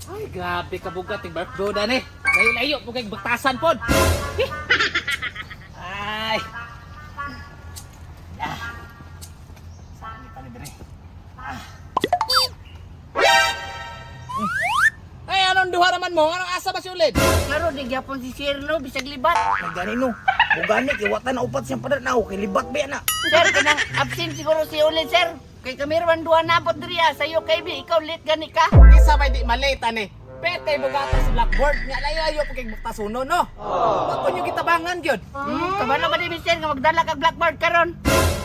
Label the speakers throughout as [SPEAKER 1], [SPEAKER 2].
[SPEAKER 1] Ay, grabe ka bugat, yung birthday na ni. Layo-layo, po kay baktasan po. Ay. Ah. Saan ka ni dire? Ah. Ay, anong duha naman mo? Anong asa ba si Ulid?
[SPEAKER 2] Klaro, di gyapon si Sirlo, bisag libat.
[SPEAKER 3] Nagganino. Bugani, kiwatan na upat siyang padat na ako. Kilibat ba yan na?
[SPEAKER 2] Sir, kanang absent siguro si Ulid, sir. Kay kami raman duha nabot diriya. Sa'yo, kay Bi, ikaw late gani ka.
[SPEAKER 1] Isa ba di malita ni? Pet kay bugata sa blackboard. Nga layo-layo po kay baktasuno, no? Ako nyo gitabangan, gyud.
[SPEAKER 2] Kabalo ba di, sir, nga magdala kag blackboard karon?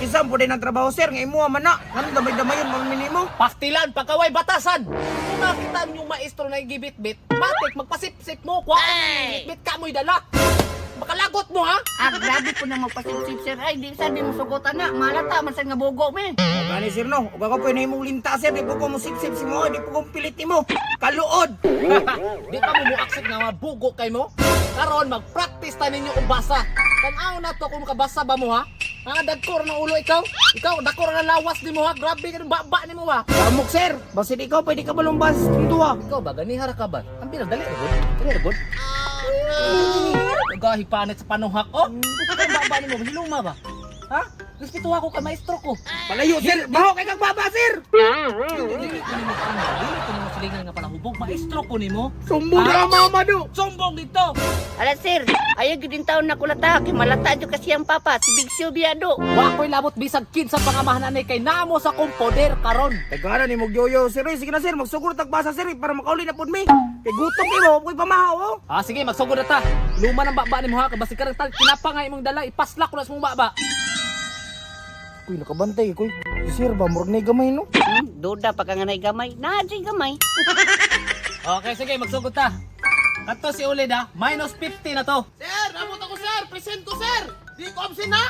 [SPEAKER 3] Isang po din ang trabaho, sir. Ngayon mo, man na. Ano damay-damay yun, mamini mo?
[SPEAKER 1] Pastilan, pagkaway batasan. Kung nakita yung maestro na gibit-bit, matik, magpasip-sip mo, kuha ka ng gibit ka mo'y dala. Makalagot mo, ha?
[SPEAKER 2] Ah, grabe po na magpasip-sip, sir. Ay, di sa di mo sugutan na. Malata, man sa nga bugo, me.
[SPEAKER 3] Gani, sir, no? Uga ka po yun mong linta, sir. Di po ko mo sip-sip si mo. Di po ko pilit ni mo. Kaluod.
[SPEAKER 1] Di pa mo muaksit nga mabugo kay mo? Karon mag-practice ta ninyo kung basa. Tanaw na to kung makabasa ba mo, ha? Mga dagkor ng ulo ikaw? Ikaw, dagkor na lawas ni mo, ha? Grabe ka ng baba ni mo, ha?
[SPEAKER 3] Kamok, sir. Basit ikaw, pwede ka balumbas. Tuntua.
[SPEAKER 1] Ikaw ba, ganihara ka ba? Ang pinadali, ragod? Dali, ragod? Nagahipanit sa panunghak, oh? Ang baba ni mo, hiluma ba? Ha? Respeto ako ka maestro ko.
[SPEAKER 3] Palayo, sir. Baho kay kang baba, sir.
[SPEAKER 1] Dili ko nimo silingan nga pala hubog. Maestro ko nimo.
[SPEAKER 3] Sumbong
[SPEAKER 1] Ha?
[SPEAKER 3] ka, mama, do.
[SPEAKER 1] Sumbong dito.
[SPEAKER 2] Ala, sir. Ayaw gidin taon na kulata. Kay malata dyo kasi ang papa. Si Big Silviado.
[SPEAKER 1] Wa ko'y labot bisag kid sa pangamahan ni kay namo sa kong poder karon.
[SPEAKER 3] Tagara ni Mogyoyo, sir. Sige na, sir. Magsugod tagbasa, sir. Para makauli na po mi. Kay gutom kayo, ako'y pamahaw, oh.
[SPEAKER 1] Ah sige, magsugod na ta. Luma ng baba ni mo ha, kabasi ka kinapa nga imong dala, ipaslak ko na sa mong baba.
[SPEAKER 3] Kuy, nakabantay, kuy. Sir, ba? Murag na gamay, no?
[SPEAKER 2] Duda pa ka nga na'y gamay. Naadjay gamay.
[SPEAKER 1] Okay, sige, magsugod ta. Kato si Ulid ha, minus 50 na to.
[SPEAKER 4] Sir, abot ako sir! Present ko sir! Di ko absent na!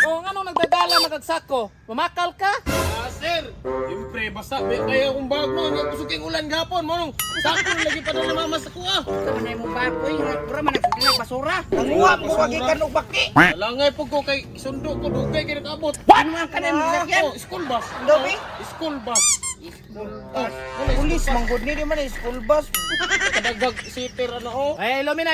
[SPEAKER 1] O nga nung nagdadala magagsako, mamakal ka?
[SPEAKER 4] Ah sir, siyempre basta kaya akong bag mo, hindi ako suking ulan gapon mo nung sakto lagi pa na mama sa kuha.
[SPEAKER 2] Ito na yung baboy. Pura man nagsukilang basura.
[SPEAKER 3] Nanguha mo kagi kanong baki.
[SPEAKER 4] Langay po ko kay sundo ko dugay kay nakaabot.
[SPEAKER 2] Ano ang kanan mo sakyan?
[SPEAKER 4] Oh, school bus.
[SPEAKER 3] Dobi?
[SPEAKER 4] School bus. Oh,
[SPEAKER 3] Pulis, manggod ni naman eh. School bus.
[SPEAKER 4] kadagag siper ano oh.
[SPEAKER 1] Eh, Ilumina.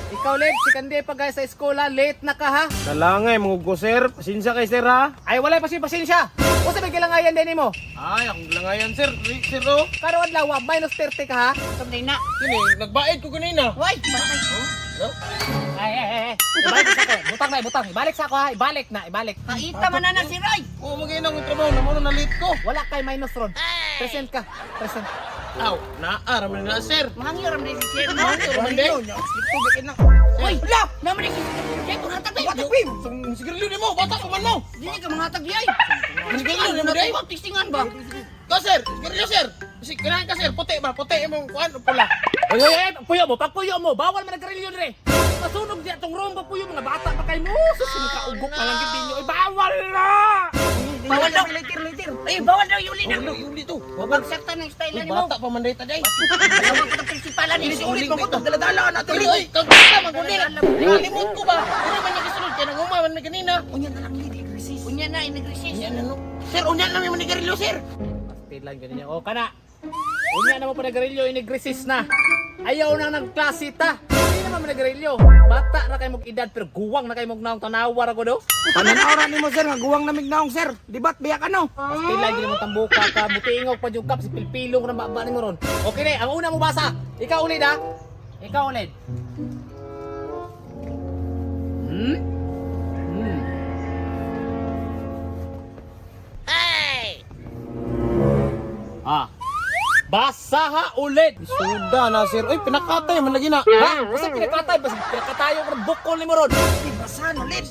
[SPEAKER 1] Ikaw, Led, si Kandi pa guys sa eskola, late na ka ha?
[SPEAKER 4] Kalangay mga ko sir, pasensya kay sir ha.
[SPEAKER 1] Ay, walay pasensya. O sa may kilangayan din mo.
[SPEAKER 4] Ay, akong langayan sir, sir oh.
[SPEAKER 1] Karo adlaw, minus 30 ka ha?
[SPEAKER 2] Sabay na.
[SPEAKER 4] Kini, nagbayad ko kanina.
[SPEAKER 2] Why? Patay.
[SPEAKER 1] Ay. Ibalik sa ako. Butang. Ibalik sa ako ha. Ibalik.
[SPEAKER 2] Kaita man na si Roy.
[SPEAKER 4] Oh, mag-inang yung trabaho na mo na late ko.
[SPEAKER 1] Wala kay minus ron. Present ka. Present.
[SPEAKER 4] Aw, naaram na sir.
[SPEAKER 2] Mahangyo ram din si Sir.
[SPEAKER 4] Hindi.
[SPEAKER 3] Slip to, bakin na.
[SPEAKER 2] Uy! Wala! Naman ni Sir, kung hatag tayo.
[SPEAKER 4] Sigarilyo ni mo, bata ko man mo.
[SPEAKER 2] Dili ka mga hatag di ay.
[SPEAKER 4] Sigarilyo ni mo day.
[SPEAKER 2] Tistingan ba?
[SPEAKER 4] Ka sir, sigarilyo sir. Kasi kailangan ka sir, puti ba? Puti mo kuan o pula.
[SPEAKER 1] Ay, pagpuyo mo. Bawal man nagkarilyo dire. Masunog di atong romba puyo mga bata pa kay mo. Sus, ugok na lang gid ninyo. Ay, bawal na.
[SPEAKER 2] Bawal daw.
[SPEAKER 3] Later.
[SPEAKER 2] Ay, bawal daw yuli na.
[SPEAKER 4] Uli to.
[SPEAKER 2] Bagsakta ng style
[SPEAKER 4] Uy,
[SPEAKER 2] ni mo.
[SPEAKER 4] bata pa man day taday.
[SPEAKER 2] Alam ko ng prinsipalan ni
[SPEAKER 3] Inis ulit mo ko itong daladala na ito.
[SPEAKER 4] Uy, oy, kagkita magundil. Nalimot ko ba? Ano man nagasunod kaya nang umaman may kanina.
[SPEAKER 3] Unya na lang hindi. Resist.
[SPEAKER 2] Unya na, inagresis.
[SPEAKER 4] Yan ano? Sir, unyan na may manigarilyo sir.
[SPEAKER 1] Speed lang ganyan. O, kana. Unya na mo pa nagkarilyo, inigresis na. Ayaw na nagklase ta. Hindi naman nagkarilyo. Bata na kayo edad pero guwang na kayo naong tanawar ako do.
[SPEAKER 3] Pananaura ni mo, sir. Nga guwang namig naong, sir. Dibat, biyak ano?
[SPEAKER 1] Speed lang ganyan mo tambuka ka. Butingog pa yung kap si pilpilong na baba ni mo ron. Okay na, ang una mo basa. Ikaw ulit ha. Ikaw ulit. Ah. Basa ha ulit.
[SPEAKER 4] Suda na sir. Uy, pinakatay man lagi na.
[SPEAKER 1] Ha? Basta pinakatay, basta pinakatayo ko ng bukol ni mo ron.
[SPEAKER 3] Basahan ulit.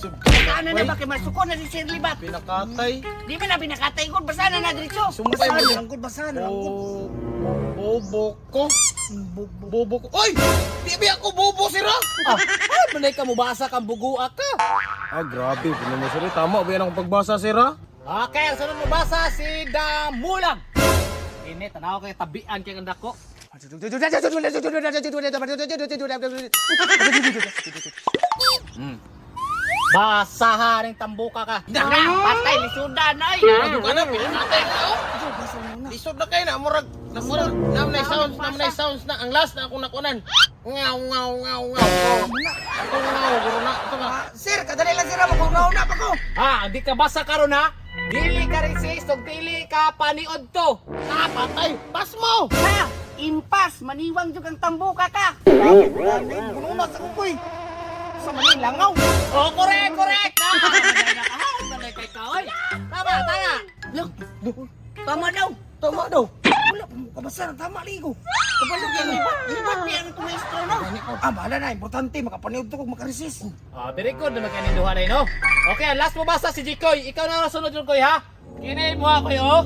[SPEAKER 2] Ano na ba kay masuko na si Sir Libat?
[SPEAKER 4] Pinakatay.
[SPEAKER 2] Di ba na binakatay ko? Basta na na diretso.
[SPEAKER 4] Sumpay
[SPEAKER 3] Basahan
[SPEAKER 4] mo.
[SPEAKER 3] lang, good. Basahan lang, good.
[SPEAKER 4] Bobo ko. Bobo ko. Oy! Di ba ako bobo sir ha?
[SPEAKER 1] Manay ka mo basa kang bugua ka.
[SPEAKER 4] Ah, grabe. Pino mo sir. Tama ba yan ang pagbasa sir ha?
[SPEAKER 1] Okay, ang sunod mo basa si Damulang. Ini, tanaw kayo tabian kay kanda ko. Basahan ng tambuka ka.
[SPEAKER 2] Patay ni Sudan ay.
[SPEAKER 4] Ano ka na? Pinakatay ka oh.
[SPEAKER 3] basa mo na.
[SPEAKER 4] Lisod na kayo na, murag, namnay sounds na, ang last na akong nakunan. Ngaw, ngaw, ngaw, ngaw. Ito ngaw, guro na, ito nga.
[SPEAKER 3] Sir, kadali lang sir, magkunauna pa ko.
[SPEAKER 1] Di ka basa karon ha? Dili ka resist ug dili ka paniod to.
[SPEAKER 4] Patay, pas mo!
[SPEAKER 2] Ha! Impas! Maniwang jud kang tambuka ka!
[SPEAKER 3] Kununa sa kukoy. Sa manilangaw.
[SPEAKER 1] Oh, correct. Balay kay ka, oy. Tama.
[SPEAKER 2] Look! Tama daw!
[SPEAKER 3] Tama daw. Wala mo kabasa, tama ligo.
[SPEAKER 2] Kapalo yan, libat yan ito maestro, no?
[SPEAKER 3] Bahala na, importante, makapaniod to kung makaresist.
[SPEAKER 1] Very good na magkaninduhan na no? Okay, last mo basa si Jikoy. Ikaw na nasunod yung Koy, ha? Kinay mo ako, oh.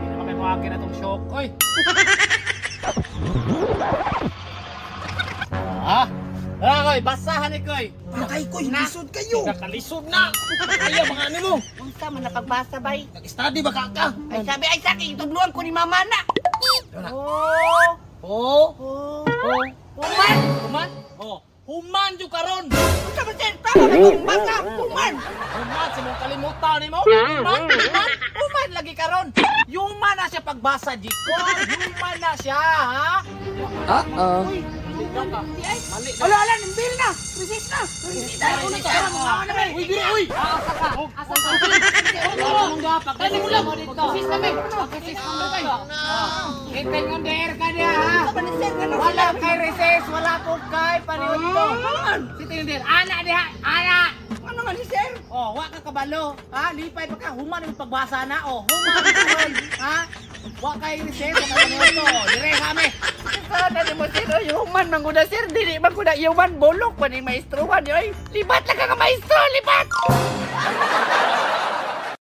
[SPEAKER 1] Hindi na kami makakin na itong shock, oy. Koy, basahan ni Koy.
[SPEAKER 3] Patay ko, lisod kayo.
[SPEAKER 4] Nakalisod na! Kaya mga ano mo?
[SPEAKER 2] Unsa man nakagbasa bay?
[SPEAKER 4] Nag-study ba ka?
[SPEAKER 2] Ay sabi ay sakin, itudluan ko ni mama na!
[SPEAKER 1] Human? Oh, human yung karon.
[SPEAKER 2] Unsa man sir? Tama ba itong basa? Human!
[SPEAKER 1] Human, sinong kalimutan ni mo? Human lagi karon. Human na siya pagbasa, Jikoy. Human na siya, ha?
[SPEAKER 3] Wala, nimbil na. Resist na. Resist na.
[SPEAKER 4] Uy, di, uy!
[SPEAKER 1] Asa ka? Anong gapag? Kasi mo lang. Sis kami. Sis kami kayo. Hintay ng der ka niya, ha? Wala kay recess, wala ko kay paniod to. Sito yung der. Ana diha, ana!
[SPEAKER 2] Ano man ni sir?
[SPEAKER 1] Oh, wa ka kabalo. Ha? Lipay pa ka. Human yung pagbasa na. Oh, human karon. Ha? Wa kay recess, wala paniod to. Dire kami.
[SPEAKER 2] Sana ni mo sir, oy, human man guna sir, dili man guna human bolok pa ni maestrohan, oy. Libat lang ka maestro, libat!